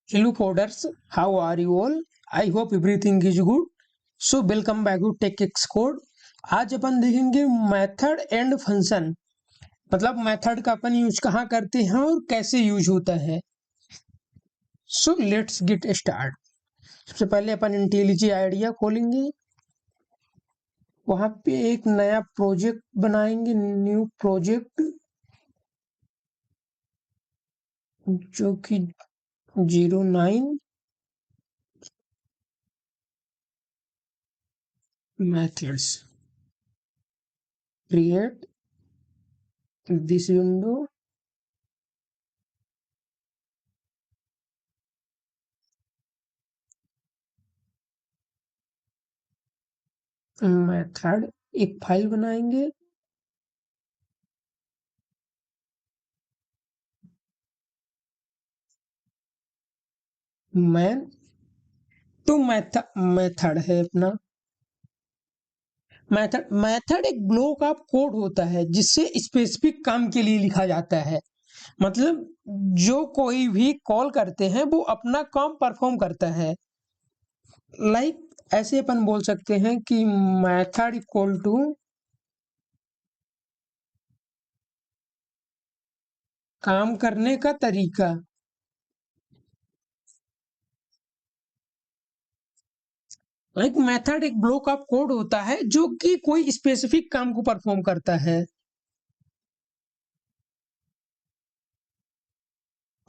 Hello coders, how are you all? I hope everything is good. So welcome back to TechX Code. आज अपन देखेंगे method and function, मतलब method का अपन use कहाँ करते हैं और कैसे यूज होता है। So let's get start. सबसे पहले अपन इंटेलिजी आइडिया खोलेंगे, वहां पे एक नया प्रोजेक्ट बनाएंगे, न्यू प्रोजेक्ट जो कि 09 methods. Create this window. Method एक फाइल बनाएंगे, मैन तो मेथड है अपना। मेथड एक ब्लॉक ऑफ कोड होता है जिससे स्पेसिफिक काम के लिए लिखा जाता है। मतलब जो कोई भी कॉल करते हैं वो अपना काम परफॉर्म करता है। ऐसे अपन बोल सकते हैं कि मेथड इक्वल टू काम करने का तरीका। मेथड एक ब्लॉक ऑफ कोड होता है जो कि कोई स्पेसिफिक काम को परफॉर्म करता है।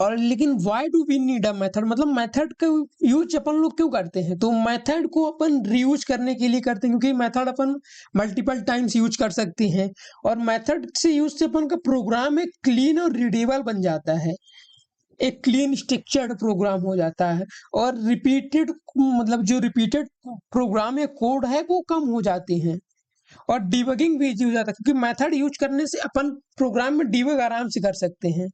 और लेकिन why do we need a method, मतलब मेथड का यूज अपन लोग क्यों करते हैं? तो मेथड को अपन रीयूज करने के लिए करते हैं, क्योंकि मेथड अपन मल्टीपल टाइम्स यूज कर सकते हैं और मेथड से यूज से अपन का प्रोग्राम एक क्लीन और रीडेबल बन जाता है, एक क्लीन स्ट्रक्चर्ड प्रोग्राम हो जाता है। और रिपीटेड, मतलब जो रिपीटेड प्रोग्राम या कोड है वो कम हो जाते हैं और डिबगिंग भी इजी हो जाता है, क्योंकि मेथड यूज करने से अपन प्रोग्राम में डिबग आराम से कर सकते हैं।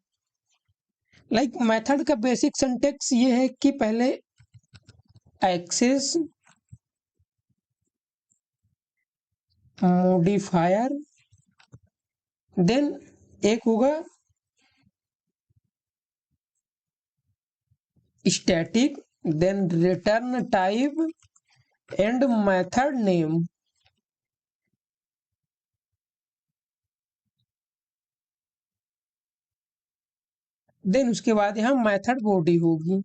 मेथड का बेसिक सिंटेक्स ये है कि पहले एक्सेस मॉडिफायर, देन एक होगा static, then return type and method name. Then उसके बाद यहाँ मेथड बॉडी होगी।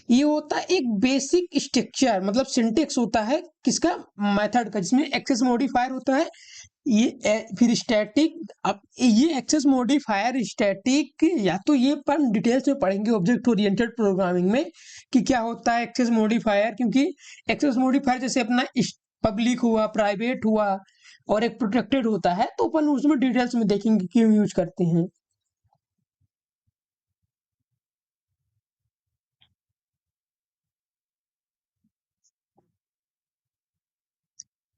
ये होता है एक बेसिक स्ट्रक्चर, मतलब सिंटेक्स होता है किसका? मेथड का, जिसमें एक्सेस मॉडिफायर होता है, फिर स्टैटिक। अब ये एक्सेस मॉडिफायर स्टैटिक, या तो ये अपन डिटेल्स में पढ़ेंगे ऑब्जेक्ट ओरिएंटेड प्रोग्रामिंग में कि क्या होता है एक्सेस मॉडिफायर, क्योंकि एक्सेस मॉडिफायर जैसे अपना पब्लिक हुआ, प्राइवेट हुआ और एक प्रोटेक्टेड होता है, तो अपन उसमें डिटेल्स में देखेंगे क्यों यूज करते हैं।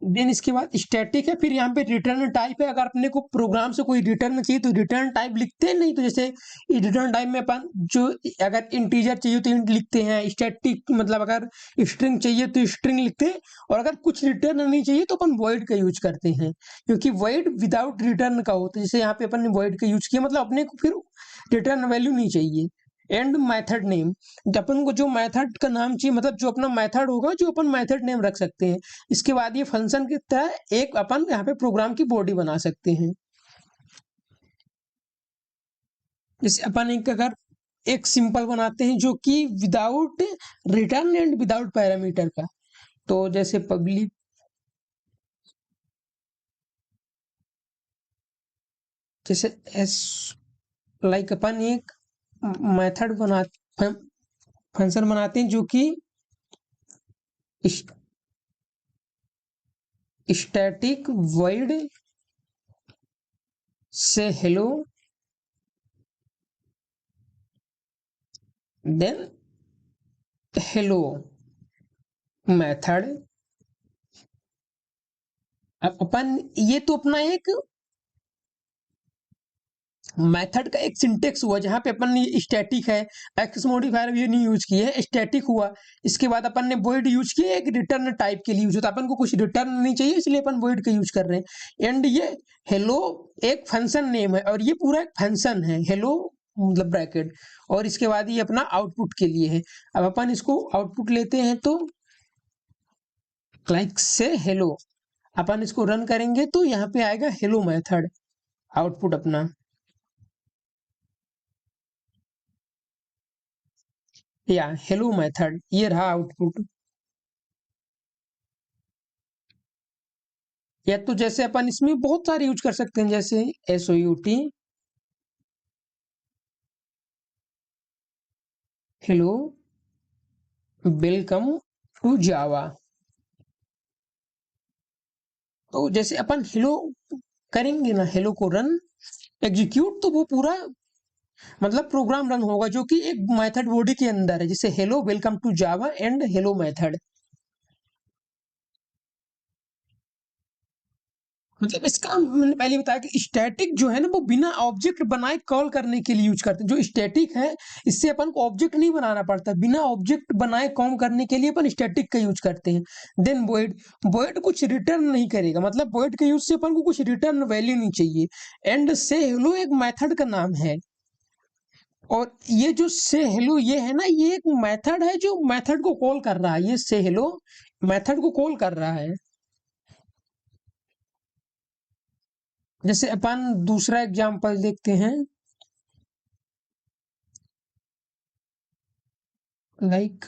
देन इसके बाद स्टैटिक है, फिर यहाँ पे रिटर्न टाइप है। अगर अपने को प्रोग्राम से कोई रिटर्न चाहिए तो रिटर्न टाइप लिखते हैं, नहीं तो जैसे रिटर्न टाइप में अपन जो अगर इंटीजर चाहिए तो इंट लिखते हैं, स्टैटिक मतलब अगर स्ट्रिंग चाहिए तो स्ट्रिंग लिखते हैं, और अगर कुछ रिटर्न नहीं चाहिए तो अपन वॉइड का यूज करते हैं, क्योंकि वॉइड विदाउट रिटर्न का होता है। जैसे यहाँ पे अपन ने वॉइड का यूज किया, मतलब अपने को फिर रिटर्न वैल्यू नहीं चाहिए। एंड मेथड नेम, अपन को जो मेथड का नाम चाहिए, मतलब जो अपना मेथड होगा जो अपन मेथड नेम रख सकते हैं। इसके बाद ये फंक्शन की तरह एक अपन यहाँ पे प्रोग्राम की बॉडी बना सकते हैं। जैसे अपन एक अगर एक सिंपल बनाते हैं जो कि without return and without parameter का, तो जैसे पब्लिक, जैसे एस, अपन एक मेथड बना फंक्शन बनाते हैं जो कि स्टैटिक वॉइड से हेलो, देन हेलो मेथड। अब अपन ये तो अपना एक मेथड का एक सिंटेक्स हुआ जहां पे अपन ने स्टैटिक है, एक्सेस मॉडिफायर भी नहीं यूज किए है, स्टैटिक हुआ। इसके बाद अपन ने वॉइड यूज किया, एक रिटर्न टाइप के लिए यूज होता है, अपन को कुछ रिटर्न नहीं चाहिए इसलिए अपन वॉइड का यूज कर रहे हैं। एंड ये हेलो एक फंक्शन नेम है और ये पूरा एक फंक्शन है हेलो, मतलब ब्रैकेट, और इसके बाद ये अपना आउटपुट के लिए है। अब अपन इसको आउटपुट लेते हैं तो लाइक से हेलो, अपन इसको रन करेंगे तो यहाँ पे आएगा हेलो मेथड आउटपुट अपना। या हेलो मेथड ये रहा आउटपुट। या तो जैसे अपन इसमें बहुत सारे यूज कर सकते हैं, जैसे SOUT hello welcome to Java. तो जैसे अपन हेलो करेंगे ना, हेलो को रन एग्जीक्यूट, तो वो पूरा मतलब प्रोग्राम रन होगा जो कि एक मेथड बॉडी के अंदर है, जैसे hello welcome to Java and hello method. मतलब इसका मैंने पहले बताया कि स्टैटिक जो है ना वो बिना ऑब्जेक्ट बनाए कॉल करने के लिए यूज करते हैं। जो स्टैटिक है इससे अपन को ऑब्जेक्ट नहीं बनाना पड़ता, बिना ऑब्जेक्ट बनाए कॉल करने के लिए अपन स्टैटिक का यूज करते हैं। देन वॉइड, वॉइड कुछ रिटर्न नहीं करेगा, मतलब वॉइड के यूज से अपन को कुछ रिटर्न वैल्यू नहीं चाहिए। एंड से हेलो एक मेथड का नाम है, और ये जो से हेलो ये है ना, ये एक मेथड है जो मेथड को कॉल कर रहा है। ये से हेलो मेथड को कॉल कर रहा है। जैसे अपन दूसरा एग्जांपल देखते हैं, like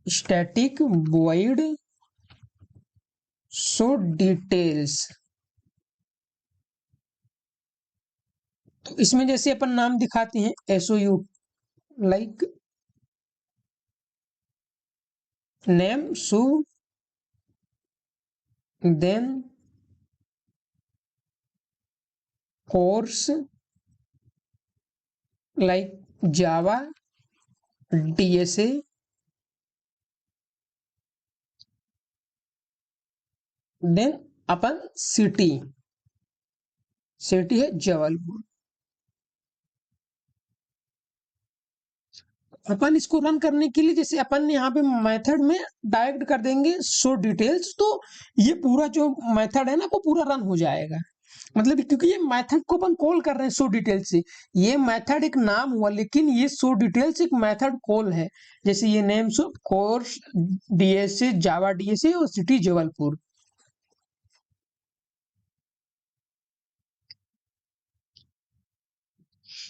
static void show details। तो इसमें जैसे अपन नाम दिखाते हैं SOU, लाइक नेम सु, then course like Java DSA, then अपन सिटी, सिटी है जबलपुर। अपन इसको रन करने के लिए जैसे अपन यहाँ पे मेथड में डायरेक्ट कर देंगे शो डिटेल्स, तो ये पूरा जो मेथड है ना वो पूरा रन हो जाएगा। मतलब क्योंकि ये मेथड को अपन कॉल कर रहे हैं शो डिटेल से, ये मेथड एक नाम हुआ, लेकिन ये शो डिटेल्स एक मेथड कॉल है। जैसे ये नेम शो कोर्स DSA जावा DSA और सिटी जबलपुर।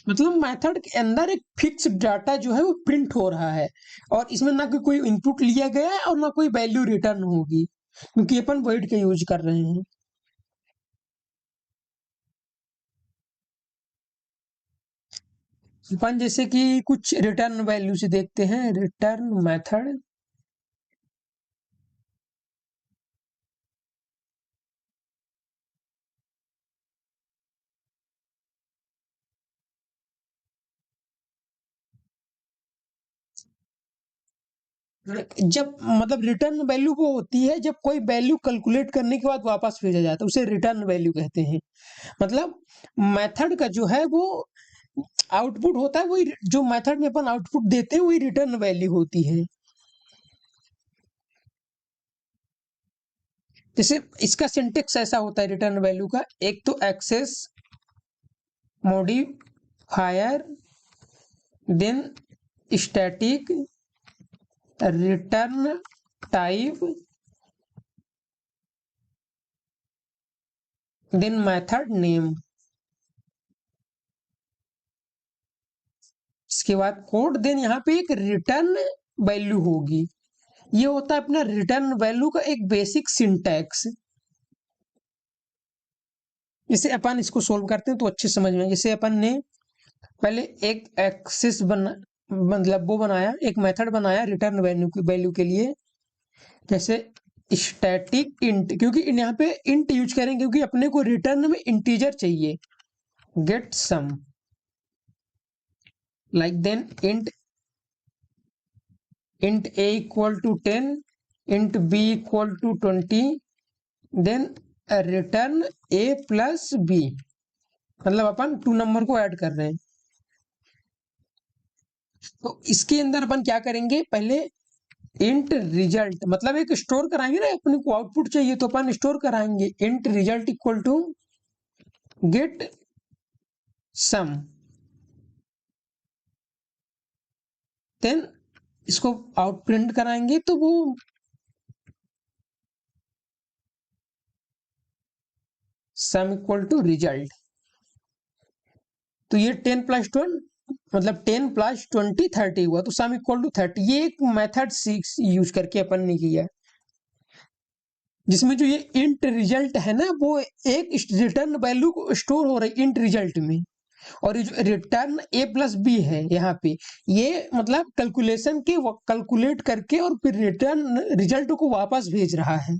मतलब मेथड के अंदर एक फिक्स डाटा जो है वो प्रिंट हो रहा है, और इसमें ना कि कोई इनपुट लिया गया है और ना कोई वैल्यू रिटर्न होगी, क्योंकि अपन वॉइड का यूज कर रहे हैं। अपन जैसे कि कुछ रिटर्न वैल्यू से देखते हैं, रिटर्न मेथड। जब मतलब रिटर्न वैल्यू वो होती है जब कोई वैल्यू कैलकुलेट करने के बाद वापस भेजा जाता है, उसे रिटर्न वैल्यू कहते हैं। मतलब मेथड का जो है वो आउटपुट होता है, वही जो मेथड में अपन आउटपुट देते हैं वही रिटर्न वैल्यू होती है। जैसे इसका सिंटेक्स ऐसा होता है रिटर्न वैल्यू का, एक तो access modifier, then static, return type, then method name. इसके बाद कोड, देन यहाँ पे एक रिटर्न वैल्यू होगी। ये होता है अपना रिटर्न वैल्यू का एक बेसिक सिंटैक्स। जैसे अपन इसको सोल्व करते हैं तो अच्छे समझ में, जैसे अपन ने पहले एक एक्सेस बना, मतलब वो बनाया, एक मेथड बनाया रिटर्न वैल्यू के लिए। जैसे स्टैटिक इंट, क्योंकि यहाँ पे इंट यूज करेंगे क्योंकि अपने को रिटर्न में इंटीजर चाहिए। Get sum, like then int a equal to 10, int b equal to 20, then return a plus b, मतलब अपन 2 नंबर को ऐड कर रहे हैं। तो इसके अंदर अपन क्या करेंगे, पहले इंट रिजल्ट मतलब एक स्टोर कराएंगे ना, अपने को आउटपुट चाहिए तो अपन स्टोर कराएंगे int result equal to get sum, then इसको आउट प्रिंट कराएंगे तो वो सम इक्वल टू रिजल्ट। तो ये 10 प्लस 12 मतलब 10 प्लस 20 30 हुआ, तो सम इक्वल टू 30। ये एक मेथड यूज करके अपन ने किया, जिसमें जो ये इंट रिजल्ट है ना, वो एक रिटर्न वैल्यू को स्टोर हो रही है इंट रिजल्ट में, और ये जो रिटर्न ए प्लस बी है यहाँ पे, ये मतलब कैलकुलेशन के कैलकुलेट करके और फिर रिटर्न रिजल्ट को वापस भेज रहा है।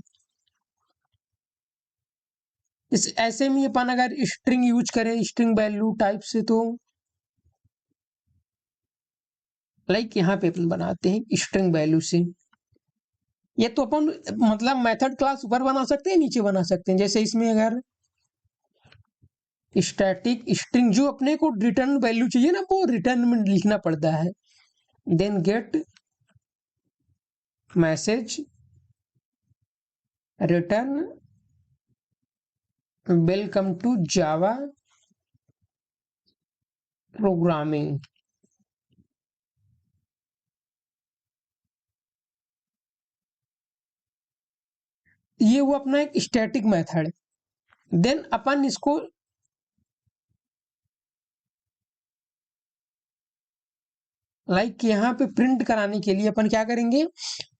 इस ऐसे में अपन अगर स्ट्रिंग यूज करें स्ट्रिंग वैल्यू टाइप से, तो लाइक यहाँ पे अपन बनाते हैं स्ट्रिंग वैल्यू से। ये तो अपन मतलब मेथड क्लास ऊपर बना सकते हैं नीचे बना सकते हैं, जैसे इसमें अगर स्टैटिक स्ट्रिंग जो अपने को रिटर्न वैल्यू चाहिए ना, वो रिटर्न में लिखना पड़ता है, then get message return welcome to Java programming. ये वो अपना एक स्टैटिक मेथड, देन अपन इसको लाइक यहाँ पे प्रिंट कराने के लिए अपन क्या करेंगे,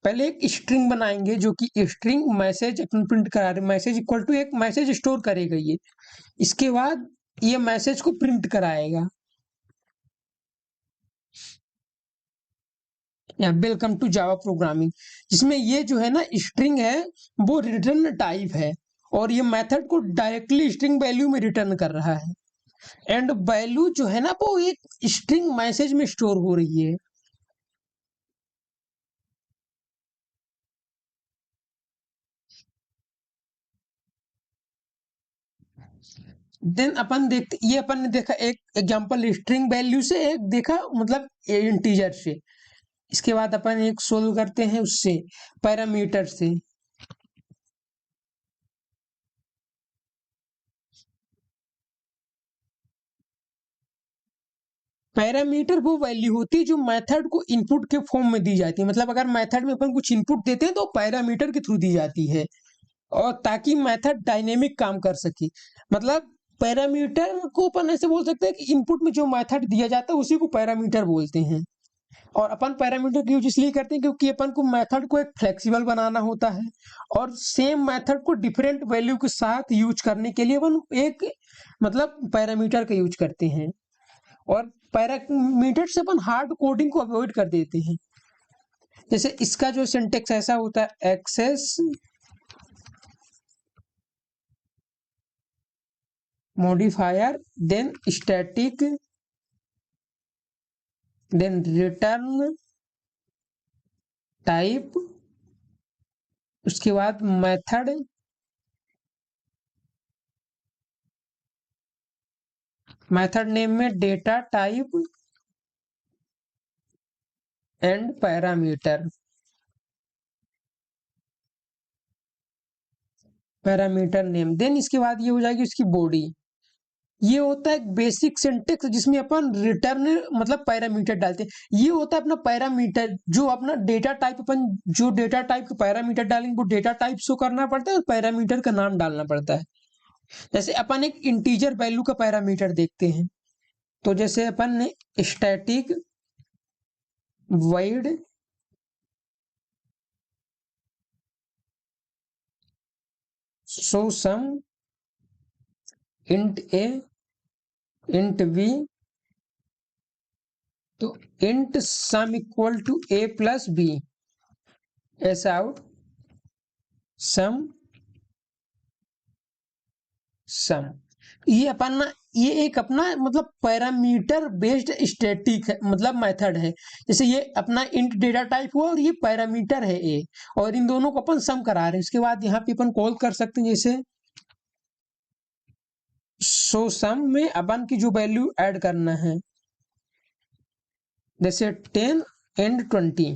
पहले एक स्ट्रिंग बनाएंगे जो कि स्ट्रिंग मैसेज अपन प्रिंट करा रहे, मैसेज इक्वल टू एक मैसेज स्टोर करेगा ये, इसके बाद ये मैसेज को प्रिंट कराएगा या वेलकम टू जावा प्रोग्रामिंग, जिसमें ये जो है ना स्ट्रिंग है वो रिटर्न टाइप है, और ये मेथड को डायरेक्टली स्ट्रिंग वैल्यू में रिटर्न कर रहा है, एंड वैल्यू जो है ना वो एक स्ट्रिंग मैसेज में स्टोर हो रही है। देन अपन देखते, ये अपन ने देखा एक एग्जांपल स्ट्रिंग वैल्यू से, एक देखा मतलब इंटीजर से। इसके बाद अपन एक सोल्व करते हैं उससे पैरामीटर से। पैरामीटर वो वैल्यू होती है जो मेथड को इनपुट के फॉर्म में दी जाती है, मतलब अगर मेथड में अपन कुछ इनपुट देते हैं तो पैरामीटर के थ्रू दी जाती है, और ताकि मेथड डायनेमिक काम कर सके। मतलब पैरामीटर को अपन ऐसे बोल सकते हैं कि इनपुट में जो मेथड दिया जाता है उसी को पैरामीटर बोलते हैं। और अपन पैरामीटर का यूज इसलिए करते हैं क्योंकि अपन को मेथड को एक फ्लेक्सिबल बनाना होता है, और सेम मेथड को डिफरेंट वैल्यू के साथ यूज करने के लिए अपन एक मतलब पैरामीटर का यूज करते हैं, और पैरामीटर से अपन हार्ड कोडिंग को अवॉइड कर देते हैं। जैसे इसका जो सिंटेक्स ऐसा होता है, access modifier then static then return type, उसके बाद मेथड, मेथड नेम में data type and parameter, parameter name, then इसके बाद ये हो जाएगी उसकी बॉडी। ये होता है एक बेसिक सिंटेक्स जिसमें अपन रिटर्न मतलब पैरामीटर डालते हैं। ये होता है अपना पैरामीटर, जो अपना डेटा टाइप, अपन जो डेटा टाइप का पैरामीटर डालेंगे वो डेटा टाइप शो करना पड़ता है और पैरामीटर का नाम डालना पड़ता है। जैसे अपन एक इंटीजर वैल्यू का पैरामीटर देखते हैं, तो जैसे अपन ने static void show sum int A int B, तो int sum equal to A plus B, ऐसा आउट सम सम। ये अपन ना, ये एक अपना मतलब पैरामीटर बेस्ड स्टैटिक है मतलब मेथड है। जैसे ये अपना इंट डेटा टाइप हुआ और ये पैरामीटर है ए, और इन दोनों को अपन सम करा रहे हैं। इसके बाद यहाँ पे अपन कॉल कर सकते हैं, जैसे सो सम में अपन की जो वैल्यू ऐड करना है, जैसे 10 and 20।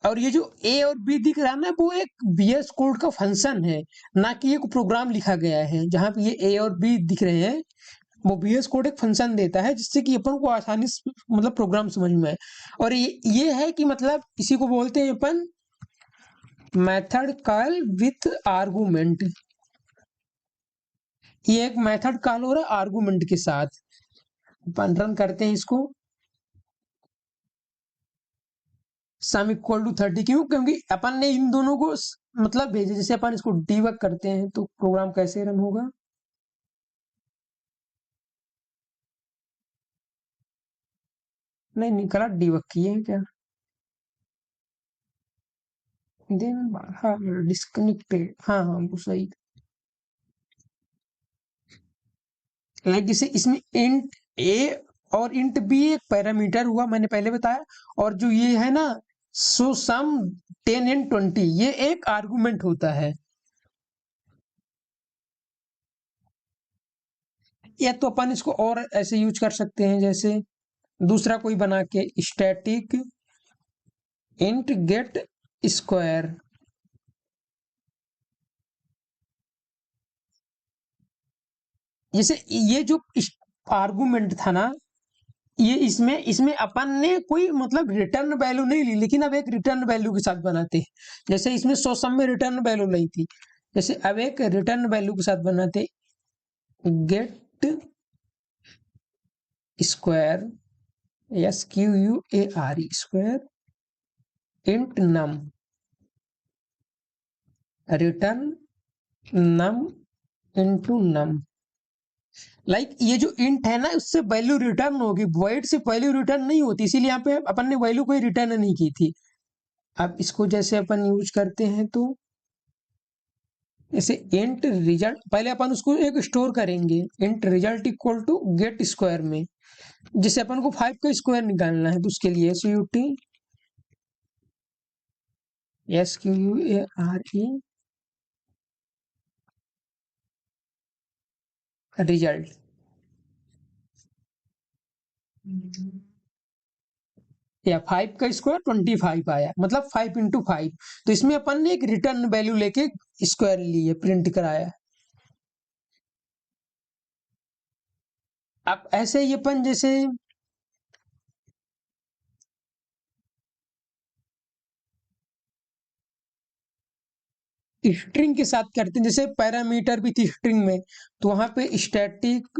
और ये जो ए और बी दिख रहा है ना, वो एक VS कोड का फंक्शन है, ना कि एक प्रोग्राम लिखा गया है। जहां पे ये ए और बी दिख रहे हैं, वो VS कोड एक फंक्शन देता है, जिससे कि अपन को आसानी से मतलब प्रोग्राम समझ में आए। और ये है कि मतलब इसी को बोलते हैं अपन मेथड कॉल विथ आर्गुमेंट। ये एक मेथड कॉल हो रहा है आर्गुमेंट के साथ। अपन रन करते हैं इसको। सम इक्वल टू 30, क्यों? क्योंकि अपन ने इन दोनों को मतलब भेजे। जैसे अपन इसको डीबग करते हैं तो प्रोग्राम कैसे रन होगा। नहीं नहीं, गलत डीबग किए हैं क्या? देन हाँ, डिस्कनेक्टेड, हाँ हाँ वो सही। लाइक जैसे इसमें इंट ए और इंट बी एक पैरामीटर हुआ, मैंने पहले बताया। और जो ये है ना, सो सम 10 and 20, ये एक आर्गुमेंट होता है। या तो अपन इसको और ऐसे यूज कर सकते हैं, जैसे दूसरा कोई बना के स्टैटिक इंट गेट स्क्वायर। जैसे ये जो आर्गुमेंट था ना, ये इसमें इसमें अपन ने कोई मतलब रिटर्न वैल्यू नहीं ली, लेकिन अब एक रिटर्न वैल्यू के साथ बनाते हैं। जैसे इसमें सौ सम में रिटर्न वैल्यू नहीं थी, जैसे अब एक रिटर्न वैल्यू के साथ बनाते get square, SQUARE square int num, return num into num. Like ये जो इंट है ना, उससे वैल्यू रिटर्न होगी, वॉइड से वैल्यू रिटर्न नहीं होती, इसीलिए यहाँ पे अपन ने वैल्यू कोई रिटर्न नहीं की थी। अब इसको जैसे अपन यूज करते हैं तो जैसे इंट रिजल्ट, पहले अपन उसको एक स्टोर करेंगे, int result equal to get square में। जिसे अपन को 5 का स्क्वायर निकालना है, तो उसके लिए SQUARE रिजल्ट, या 5 का स्क्वायर 25 आया, मतलब 5 into 5। तो इसमें अपन ने एक रिटर्न वैल्यू लेके स्क्वायर लिए, प्रिंट कराया। अब ऐसे ही अपन जैसे स्ट्रिंग के साथ करते हैं, जैसे पैरामीटर भी थी स्ट्रिंग में, तो वहां पे स्टैटिक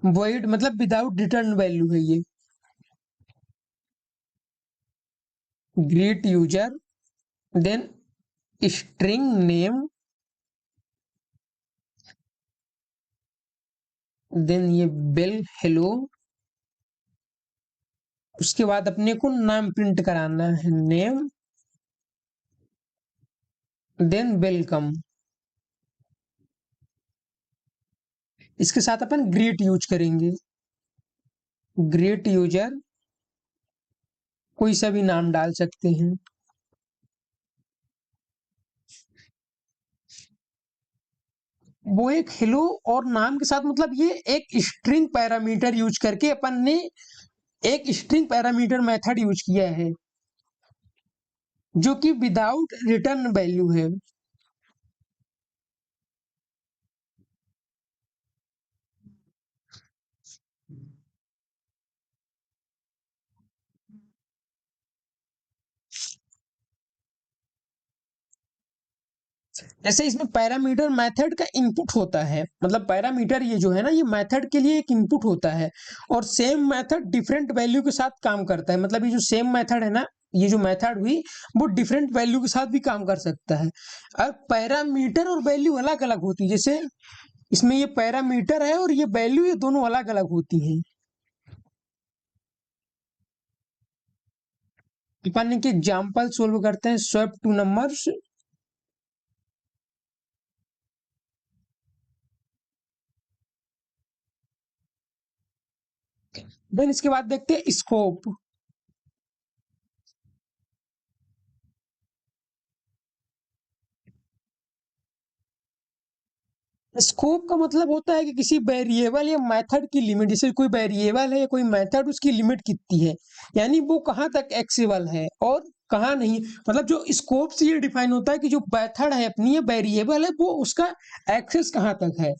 वॉइड मतलब विदाउट रिटर्न वैल्यू है ये, greet user, then string name, then ये बेल हेलो। उसके बाद अपने को नाम प्रिंट कराना है, नेम, देन वेलकम। इसके साथ अपन ग्रीट यूज करेंगे, ग्रीट यूजर, कोई सा भी नाम डाल सकते हैं। वो एक हेलो और नाम के साथ, मतलब ये एक स्ट्रिंग पैरामीटर यूज करके अपन ने एक स्ट्रिंग पैरामीटर मेथड यूज किया है, जो कि विदाउट रिटर्न वैल्यू है। जैसे इसमें पैरामीटर मेथड का इनपुट होता है, मतलब पैरामीटर ये जो है ना, ये मेथड के लिए एक इनपुट होता है। और सेम मेथड डिफरेंट वैल्यू के साथ काम करता है, मतलब ये जो सेम मेथड है ना, ये जो मेथड हुई, वो डिफरेंट वैल्यू के साथ भी काम कर सकता है। अब पैरामीटर और वैल्यू अलग अलग होती है, जैसे इसमें ये पैरामीटर है और ये वैल्यू, ये दोनों अलग अलग होती हैं। अपन के एग्जाम्पल सोल्व करते हैं, स्वैप टू नंबर्स। देन इसके बाद देखते हैं स्कोप। स्कोप का मतलब होता है कि किसी वेरिएबल या मेथड की लिमिट, जैसे कोई वेरिएबल है या कोई मेथड, उसकी लिमिट कितनी है, यानी वो कहाँ तक एक्सेबल है और कहाँ नहीं। मतलब जो स्कोप से ये डिफाइन होता है कि जो मेथड है अपनी या वेरिएबल है वो उसका एक्सेस कहाँ तक है,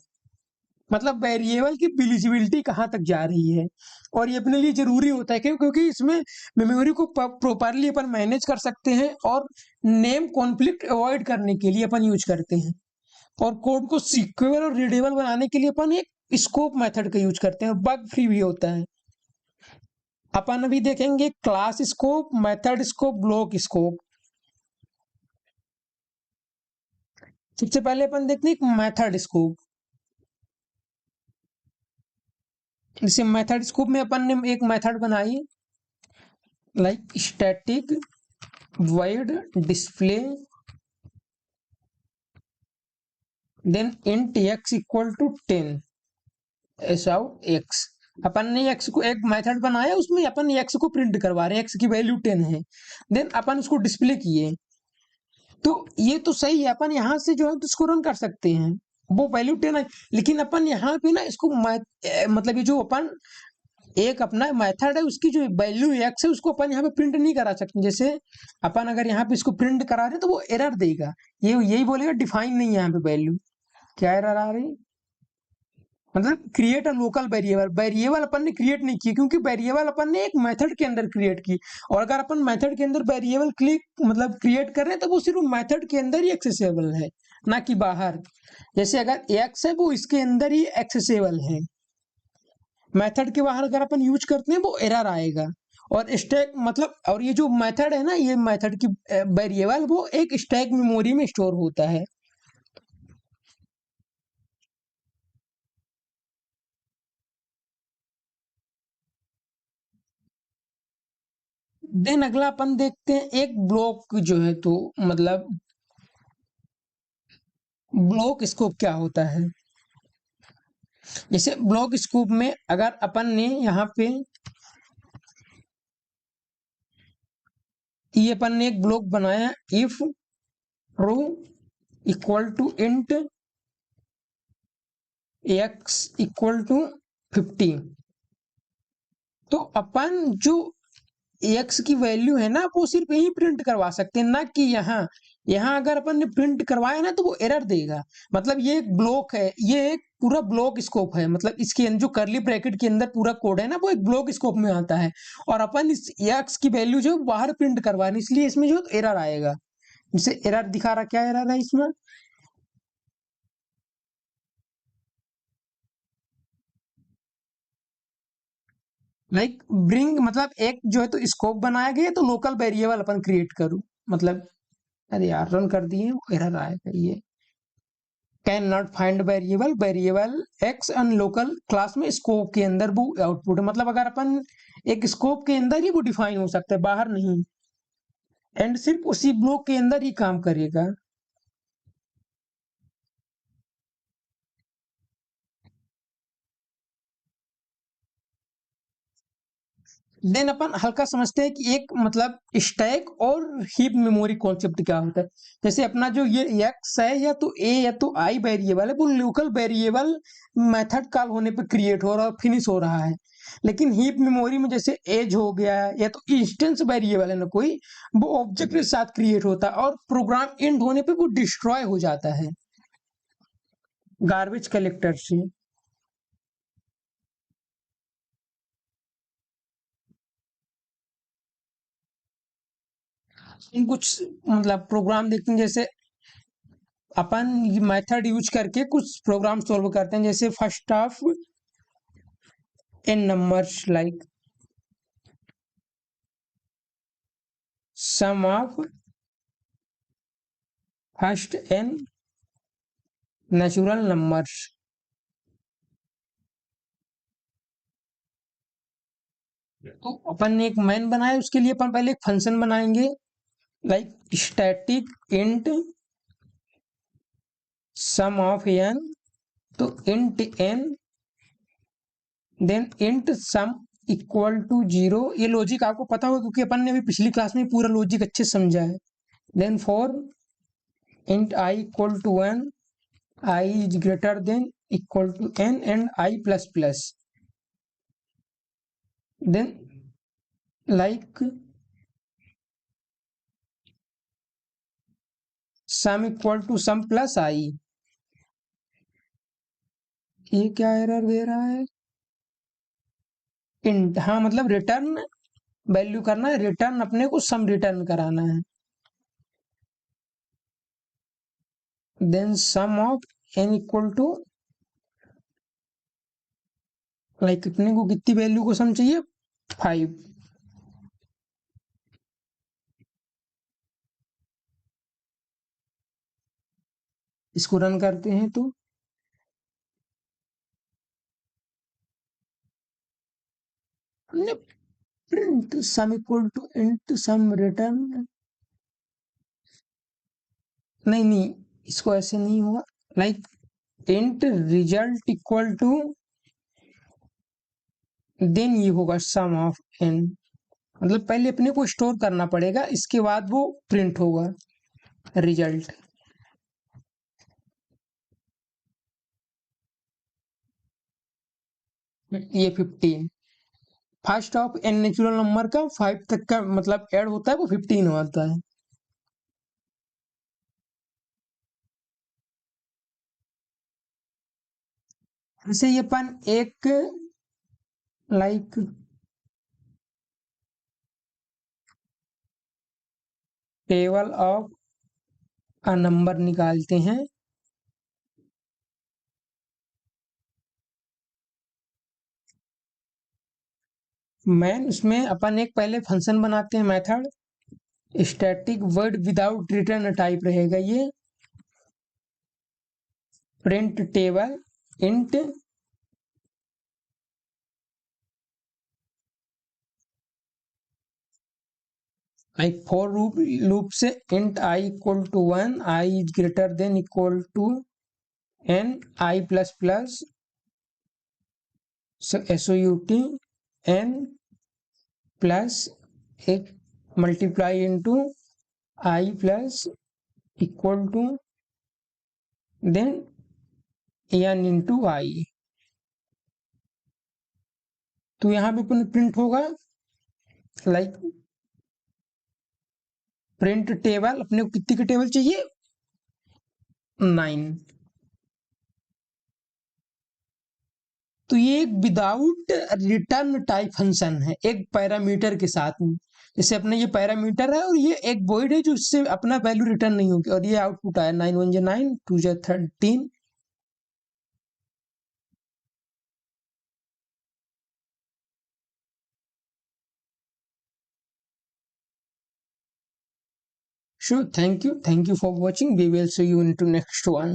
मतलब वेरिएबल की विजिबिलिटी कहाँ तक जा रही है। और ये अपने लिए जरूरी होता है, क्यों? क्योंकि इसमें मेमोरी को प्रॉपरली अपन मैनेज कर सकते हैं और नेम कॉन्फ्लिक्ट अवॉइड करने के लिए अपन यूज करते हैं। और कोड को सिक्योर और रीडेबल बनाने के लिए अपन एक स्कोप मेथड का यूज करते हैं, बग फ्री भी होता है। अपन अभी देखेंगे class scope, method scope, block scope. सबसे पहले अपन देखते हैं मेथड स्कोप। जैसे मेथड स्कोप में अपन ने एक मेथड बनाई, like static void display then int x equal to 10 ऐसा x। अपन ने x को एक मेथड बनाया, उसमें अपन x को प्रिंट करवा रहे हैं, x की वैल्यू 10 है, देन अपन उसको डिस्प्ले किए। तो ये तो सही है, अपन यहाँ से जो है तो इसको रन कर सकते हैं, वो वैल्यू 10 है। लेकिन अपन यहाँ पे ना इसको मतलब ये जो अपन एक अपना मेथड है उसकी जो वैल्यू एक्स है उसको अपन यहाँ पे प्रिंट नहीं करा सकते। जैसे अपन अगर यहाँ पे इसको प्रिंट करा रहे हैं तो वो एरर देगा, ये यही बोलेगा डिफाइन नहीं है यहाँ पे वैल्यू। क्या एरर आ रही? मतलब create a local variable, variable अपन ने क्रिएट नहीं की, क्योंकि वेरिएबल अपन ने एक मेथड के अंदर क्रिएट की। और अगर अपन मेथड के अंदर वेरिएबल मतलब क्रिएट कर रहे हैं तो वो सिर्फ मेथड के अंदर ही एक्सेसिबल है, ना कि बाहर। जैसे अगर एक्स है वो इसके अंदर ही एक्सेसिबल है, मेथड के बाहर अगर अपन यूज करते हैं वो एरर आएगा। और स्टैक मतलब, और ये जो मेथड है ना, ये मेथड की वेरिएबल वो एक स्टैक मेमोरी में स्टोर होता है। देन अगला अपन देखते हैं एक ब्लॉक जो है, तो मतलब ब्लॉक स्कोप क्या होता है। जैसे ब्लॉक स्कोप में अगर अपन ने यहाँ पे ये अपन ने एक ब्लॉक बनाया, if row equal to int x equal to 50, तो अपन जो एक्स की वैल्यू है ना वो सिर्फ यही प्रिंट करवा सकते हैं, ना कि यहाँ। यहाँ अगर अपन ने प्रिंट करवाया ना तो वो एरर देगा। मतलब ये एक ब्लॉक है, ये एक पूरा ब्लॉक स्कोप है, मतलब इसके अंदर जो करली ब्रैकेट के अंदर पूरा कोड है ना वो एक ब्लॉक स्कोप में आता है। और अपन इस एक्स की वैल्यू जो बाहर प्रिंट करवा रहे हैं, इसलिए इसमें जो एरर आएगा। जैसे एरर दिखा रहा, क्या एरर है इसमें? लाइक ब्रिंग, मतलब एक जो है तो स्कोप बनाया गया तो लोकल वेरिएबल अपन क्रिएट करूँ, मतलब अरे यार रन कर दिए, वो एरर आएगा ये। Can not find variable, variable x and local class में स्कोप के अंदर वो आउटपुट है। मतलब अगर अपन एक स्कोप के अंदर ही वो डिफाइन हो सकता है, बाहर नहीं, एंड सिर्फ उसी ब्लॉक के अंदर ही काम करेगा। देन अपन हल्का समझते हैं कि एक मतलब स्टैक और हीप मेमोरी कॉन्सेप्ट क्या होता है। जैसे अपना जो ये एक्स है या तो ए या तो आई वेरिएबल है, वो लोकल वेरिएबल मेथड कॉल होने पे क्रिएट हो रहा है और फिनिश हो रहा है। लेकिन हीप मेमोरी में जैसे एज हो गया या तो इंस्टेंस वेरिएबल है ना कोई, वो ऑब्जेक्ट के साथ क्रिएट होता है और प्रोग्राम एंड होने पे वो डिस्ट्रॉय हो जाता है गार्बेज कलेक्टर से। हम कुछ मतलब प्रोग्राम देखते हैं, जैसे अपन मेथड यूज करके कुछ प्रोग्राम सॉल्व करते हैं। जैसे first of n numbers, like sum of first n natural numbers. तो अपन ने एक मैन बनाया, उसके लिए अपन पहले एक फंक्शन बनाएंगे, like static int sum of N, तो int N then int sum equal to 0। ये लॉजिक आपको पता होगा क्योंकि अपन ने अभी पिछली क्लास में पूरा लॉजिक अच्छे से समझा है। Then for int I equal to 1, I is greater than equal to N and I plus plus, then like sum equal to sum plus I. ये क्या एरर दे रहा है? इंट, हाँ मतलब रिटर्न वैल्यू करना है, रिटर्न अपने को सम रिटर्न कराना है। Then sum of n equal to, like अपने को कितनी वैल्यू को सम चाहिए? 5। इसको रन करते हैं तो हमने print sum equal to int sum return, नहीं नहीं, इसको ऐसे नहीं होगा, like int result equal to, then ये होगा सम ऑफ एन, मतलब पहले अपने को स्टोर करना पड़ेगा, इसके बाद वो प्रिंट होगा रिजल्ट। ये 15, first of n natural number का 5 तक का मतलब ऐड होता है वो 15 होता है। ऐसे ही अपन एक like table of a number निकालते हैं। मैन उसमें अपन एक पहले फंक्शन बनाते हैं method, static void without return type रहेगा ये, print table int like for loop से int I equal to 1, I is greater than equal to N I plus plus SOUT N plus एक multiply into I plus equal to then N into I. तो यहाँ पे print होगा like print table, अपने को कितनी की table चाहिए? 9। तो ये एक विदाउट रिटर्न टाइप फंक्शन है एक पैरामीटर के साथ में, जैसे अपने ये पैरामीटर है और ये एक वॉइड है जो इससे अपना वैल्यू रिटर्न नहीं होगी, और ये आउटपुट आया 9 1 जा 9 2 जा 13। Sure, thank you for watching, we will see you into next one.